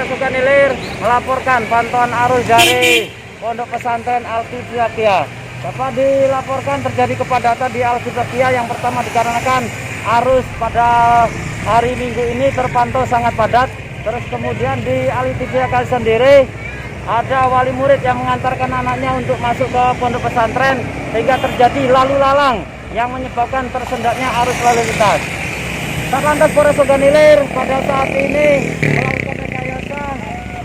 Sukan Ilir melaporkan pantauan arus dari Pondok Pesantren Al-Kifayah. Dapat dilaporkan terjadi kepadatan di Al-Kifayah yang pertama dikarenakan arus pada hari Minggu ini terpantau sangat padat. Terus kemudian di Al-Kifayah sendiri ada wali murid yang mengantarkan anaknya untuk masuk ke pondok pesantren sehingga terjadi lalu lalang yang menyebabkan tersendatnya arus lalu lintas. Satlantas Polres Sukan Ilir pada saat ini melakukan rekayasa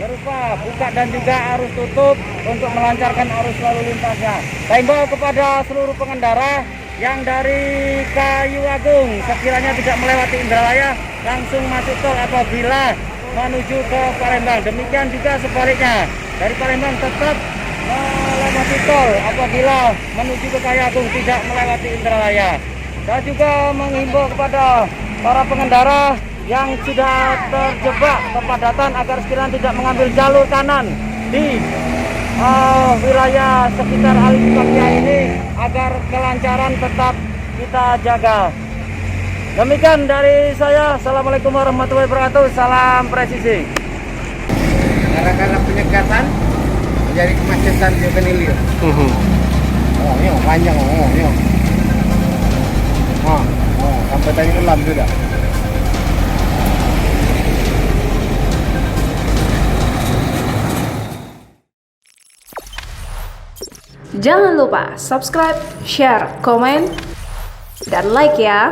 berupa buka dan juga arus tutup untuk melancarkan arus lalu lintasnya. Saya himbau kepada seluruh pengendara yang dari Kayu Agung sekiranya tidak melewati Indralaya langsung masuk tol apabila menuju ke Palembang. Demikian juga sebaliknya, dari Palembang tetap melewati tol apabila menuju ke Kayu Agung tidak melewati Indralaya. Saya juga menghimbau kepada para pengendara yang sudah terjebak kepadatan agar sekiranya tidak mengambil jalur kanan di wilayah sekitar Al-Kifayah ini agar kelancaran tetap kita jaga. Demikian dari saya. Assalamualaikum warahmatullahi wabarakatuh. Salam presisi. Karena penyekatan menjadi kemacetan di Sukan Ilir. Oh, ini panjang ini. Sampai tadi malam sudah. Jangan lupa subscribe, share, komen, dan like ya.